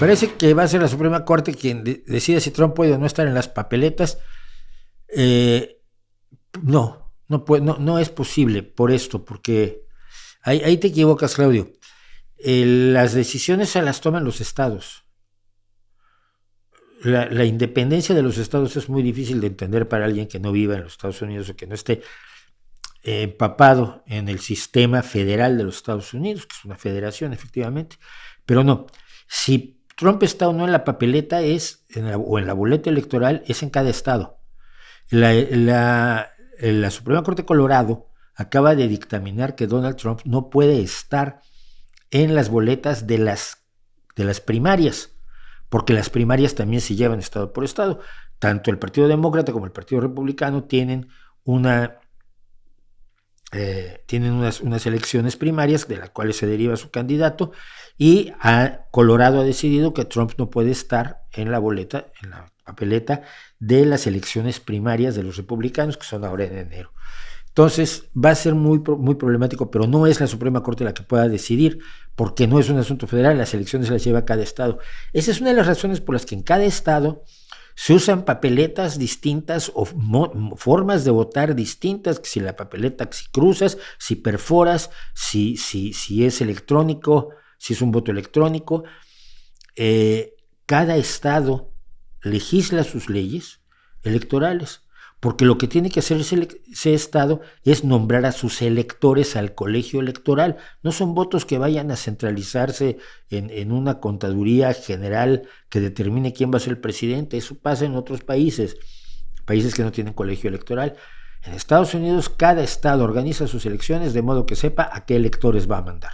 Parece que va a ser la Suprema Corte quien decida si Trump puede o no estar en las papeletas. No es posible por esto, porque ahí te equivocas, Claudio. Las decisiones se las toman los estados. La independencia de los estados es muy difícil de entender para alguien que no viva en los Estados Unidos o que no esté empapado en el sistema federal de los Estados Unidos, que es una federación, efectivamente. Pero no, si Trump está o no en la papeleta o en la boleta electoral, es en cada estado. La Suprema Corte de Colorado acaba de dictaminar que Donald Trump no puede estar en las boletas de las primarias, porque las primarias también se llevan estado por estado. Tanto el Partido Demócrata como el Partido Republicano tienen unas elecciones primarias de las cuales se deriva su candidato, y Colorado ha decidido que Trump no puede estar en la papeleta de las elecciones primarias de los republicanos, que son ahora en enero. Entonces va a ser muy, muy problemático, pero no es la Suprema Corte la que pueda decidir, porque no es un asunto federal, las elecciones las lleva cada estado. Esa es una de las razones por las que en cada estado se usan papeletas distintas o formas de votar distintas, que si la papeleta, si cruzas, si perforas, si es electrónico, si es un voto electrónico. Cada estado legisla sus leyes electorales, porque lo que tiene que hacer ese estado es nombrar a sus electores al colegio electoral. No son votos que vayan a centralizarse en una contaduría general que determine quién va a ser el presidente. Eso pasa en otros países que no tienen colegio electoral. En Estados Unidos, cada estado organiza sus elecciones de modo que sepa a qué electores va a mandar,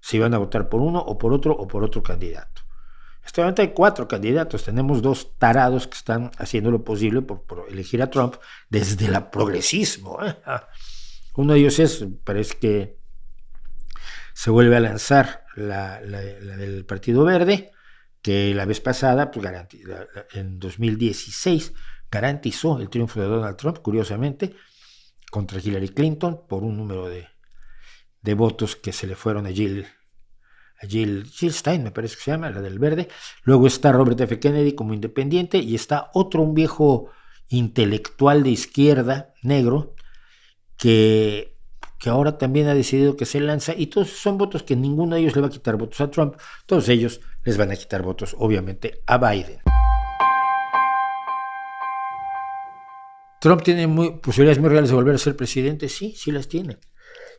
si van a votar por uno o por otro candidato. Actualmente hay 4 candidatos, tenemos 2 tarados que están haciendo lo posible por elegir a Trump desde el progresismo. Uno de ellos parece que se vuelve a lanzar la del Partido Verde, que la vez pasada, pues, en 2016, garantizó el triunfo de Donald Trump, curiosamente, contra Hillary Clinton, por un número de votos que se le fueron a Jill Stein, me parece que se llama, la del Verde. Luego está Robert F. Kennedy como independiente, y está un viejo intelectual de izquierda, negro, que ahora también ha decidido que se lanza, y todos son votos que ninguno de ellos le va a quitar votos a Trump, todos ellos les van a quitar votos, obviamente, a Biden. Trump tiene posibilidades muy reales de volver a ser presidente, sí las tiene.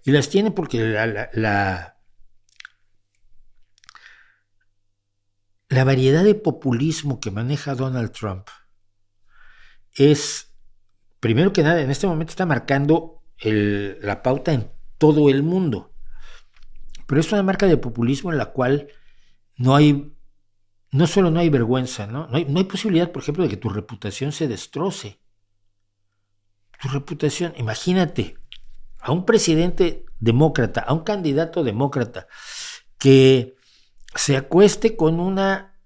Y las tiene porque la variedad de populismo que maneja Donald Trump es, primero que nada, en este momento está marcando la pauta en todo el mundo. Pero es una marca de populismo en la cual no solo no hay vergüenza, no hay posibilidad, por ejemplo, de que tu reputación se destroce. Tu reputación, imagínate, a un presidente demócrata, a un candidato demócrata, que se acueste con una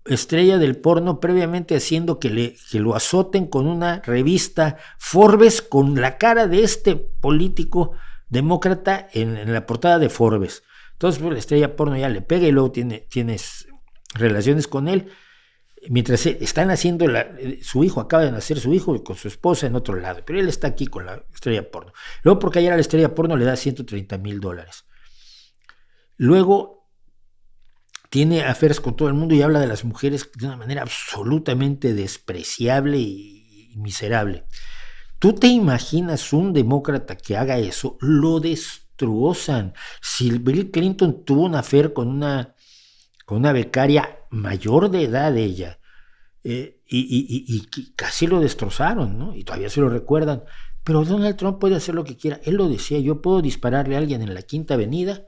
estrella del porno previamente haciendo que lo azoten con una revista Forbes con la cara de este político demócrata en la portada de Forbes. Entonces, pues, la estrella porno ya le pega y luego tienes relaciones con él, mientras están haciendo su hijo, acaba de nacer su hijo con su esposa en otro lado, pero él está aquí con la estrella porno. Luego, porque ayer a la estrella porno le da $130,000. Luego tiene affairs con todo el mundo y habla de las mujeres de una manera absolutamente despreciable y miserable. ¿Tú te imaginas un demócrata que haga eso? Lo destrozan. Si Bill Clinton tuvo un affair con una becaria mayor de edad, ella, y casi lo destrozaron, ¿no? Y todavía se lo recuerdan. Pero Donald Trump puede hacer lo que quiera. Él lo decía: yo puedo dispararle a alguien en la Quinta Avenida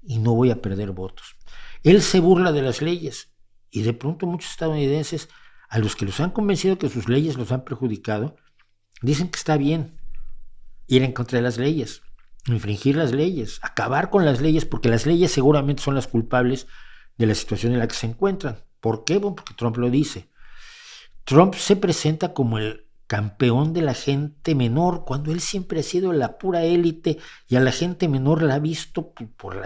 y no voy a perder votos. Él se burla de las leyes, y de pronto muchos estadounidenses, a los que los han convencido que sus leyes los han perjudicado, dicen que está bien ir en contra de las leyes, infringir las leyes, acabar con las leyes, porque las leyes seguramente son las culpables de la situación en la que se encuentran. ¿Por qué? Bueno, porque Trump lo dice. Trump se presenta como el campeón de la gente menor, cuando él siempre ha sido la pura élite, y a la gente menor la ha visto por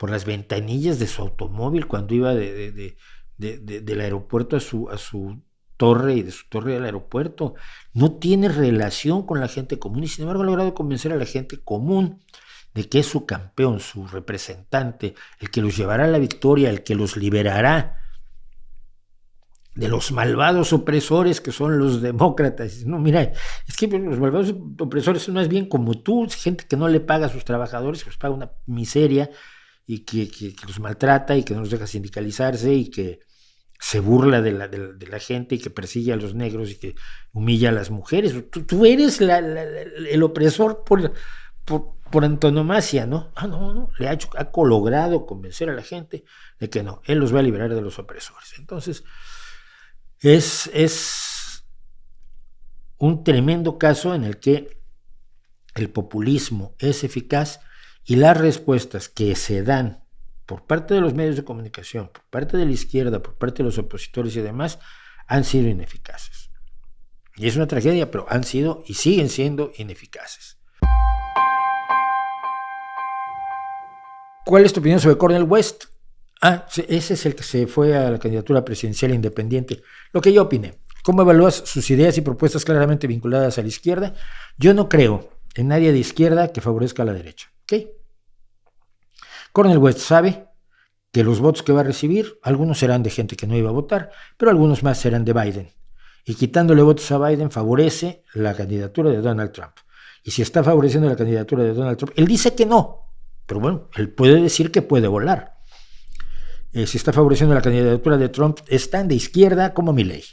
por las ventanillas de su automóvil cuando iba del aeropuerto a su torre y de su torre al aeropuerto. No tiene relación con la gente común y sin embargo ha logrado convencer a la gente común de que es su campeón, su representante, el que los llevará a la victoria, el que los liberará de los malvados opresores que son los demócratas. No, mira, es que los malvados opresores son más bien como tú, gente que no le paga a sus trabajadores, que les paga una miseria y que los maltrata y que no los deja sindicalizarse y que se burla de la gente y que persigue a los negros y que humilla a las mujeres. Tú eres el opresor por antonomasia, ¿no? No, ha logrado convencer a la gente de que no, él los va a liberar de los opresores. Entonces, es un tremendo caso en el que el populismo es eficaz y las respuestas que se dan por parte de los medios de comunicación, por parte de la izquierda, por parte de los opositores y demás, han sido ineficaces. Y es una tragedia, pero han sido y siguen siendo ineficaces. ¿Cuál es tu opinión sobre Cornel West? Ese es el que se fue a la candidatura presidencial independiente. Lo que yo opiné. ¿Cómo evalúas sus ideas y propuestas claramente vinculadas a la izquierda? Yo no creo en nadie de izquierda que favorezca a la derecha. ¿Ok? Cornel West sabe que los votos que va a recibir, algunos serán de gente que no iba a votar, pero algunos más serán de Biden. Y quitándole votos a Biden favorece la candidatura de Donald Trump. Y si está favoreciendo la candidatura de Donald Trump, él dice que no, pero bueno, él puede decir que puede volar. Si está favoreciendo la candidatura de Trump, es tan de izquierda como Milei.